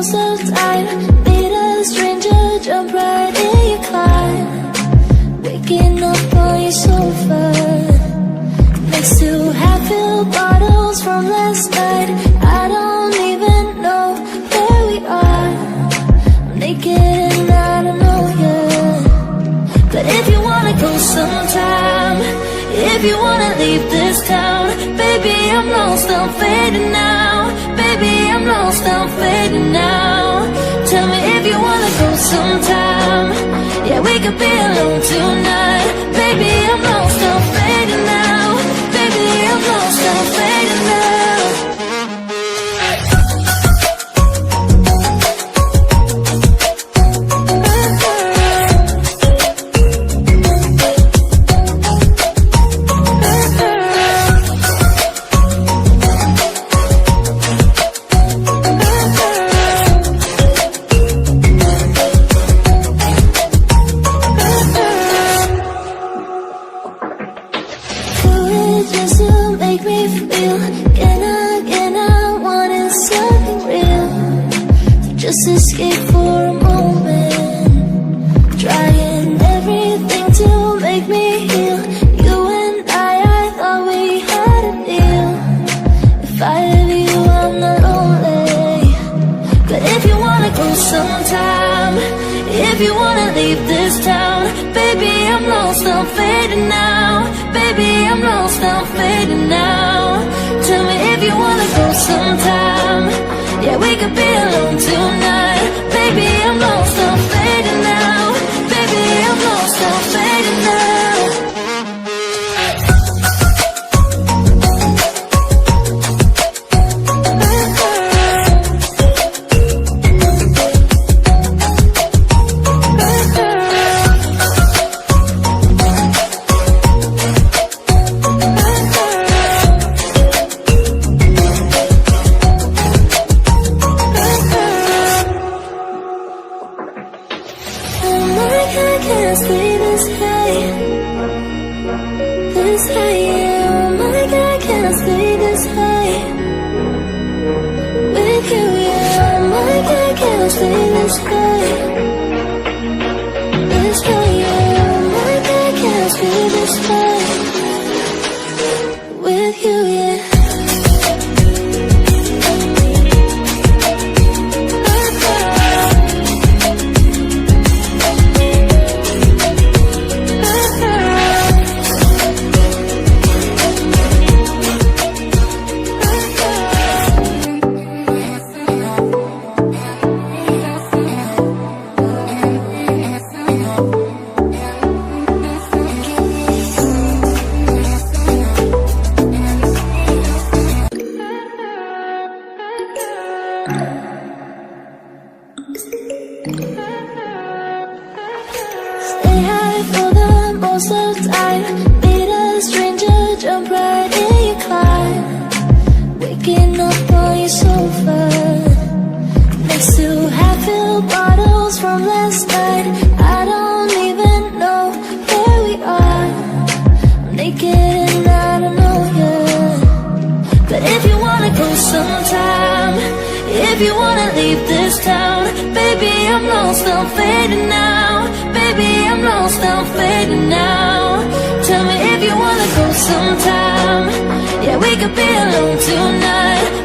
most of the time. Meet a stranger, jump right in your car, waking up on your sofa next to half-filled bottles from last night. I don't even know where we are. I'm naked and I don't know you. But if you wanna go sometime, if you wanna leave this town, baby, I'm lost, I'm fading now. Baby, I'm lost, I'm fading now. Tell me if you wanna go sometime. Yeah, we could be alone tonight. Baby, I'm lost, I'm fading now. Baby, I'm lost, I'm fading now. Just to make me feel again, I wanted something real to just escape for a moment, trying everything to make me heal. You and I thought we had a deal. If I have you, I'm not lonely. But if you wanna go sometime, if you wanna leave this town, baby, I'm lost, I'm fading now. Baby, I'm lost, I'm fading now. Tell me if you wanna go sometime. Yeah, we could be alone tonight. Baby, I'm lost, I'm fading now. Baby, I'm lost, I'm fading now. I can't stay this high, yeah. Oh my God, I can't stay this high with you, yeah. Oh my God, I can't stay this high, yeah. Oh my God, I can't stay this high with you, yeah. Stay high for the most of the time. Meet a stranger, jump right in your car, waking up on your sofa next to half-filled bottles from last night. I don't even know where we are. I'm naked and I don't know you. But if you wanna go sometime, if you wanna leave this town, baby, I'm lost, I'm fading now. Baby, I'm lost, I'm fading now. Tell me if you wanna go sometime. Yeah, we could be alone tonight.